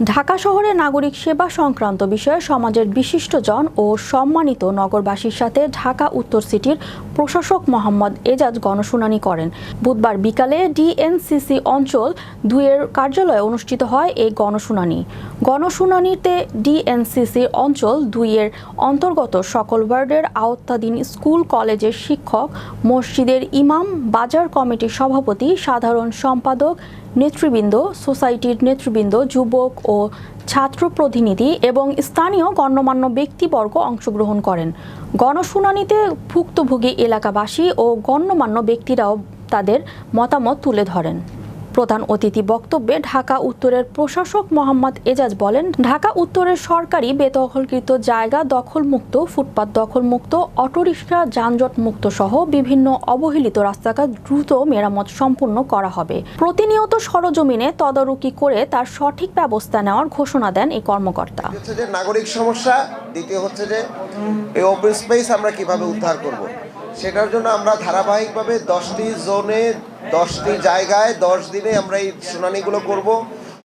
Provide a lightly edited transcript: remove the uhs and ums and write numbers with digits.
ঢাকা শহরে নাগরিক সেবা সংক্রান্ত বিষয়ে সমাজের বিশিষ্টজন ও সম্মানিত নগরবাসীর সাথে ঢাকা উত্তর সিটির প্রশাসক মোহাম্মদ এজাজ গণশুনানি করেন। বুধবার বিকালে ডিএনসিসি অঞ্চল 2-এর কার্যালয়ে অনুষ্ঠিত হয় এই গণশুনানিতে ডিএনসিসি অঞ্চল 2-এর অন্তর্গত সকল ওয়ার্ডের আওতাধীন স্কুল কলেজের শিক্ষক, মসজিদের ইমাম, বাজার কমিটির সভাপতি, সাধারণ সম্পাদক, নেতৃবৃন্দ, সোসাইটির নেতৃবৃন্দ, যুবক ও ছাত্র প্রতিনিধি এবং স্থানীয় গণ্যমান্য ব্যক্তিবর্গ অংশগ্রহণ করেন। গণশুনানিতে ভুক্তভোগী এলাকাবাসী ও গণ্যমান্য ব্যক্তিরাও তাদের মতামত তুলে ধরেন। প্রধান অতিথি বক্তব্যে ঢাকা উত্তরের প্রশাসক মোহাম্মদ এজাজ বলেন, ঢাকা উত্তরের সরকারি বেদখলকৃত জায়গা দখলমুক্ত, ফুটপাত দখলমুক্ত, অটোরিকশা যানজট মুক্ত সহ বিভিন্ন অবহেলিত রাস্তাঘাট দ্রুত মেরামত সম্পূর্ণ করা হবে। প্রতিনিয়ত সরজমিনে তদারকি করে তার সঠিক ব্যবস্থা নেওয়ার ঘোষণা দেন এই কর্মকর্তা। নাগরিক সমস্যা, দ্বিতীয় হচ্ছে যে এই ওপেন স্পেস আমরা কিভাবে উদ্ধার করব, সেটার জন্য আমরা ধারাবাহিকভাবে 10টি জোনে 10টি জায়গায় 10 দিনে আমরা এই শুনানিগুলো করব।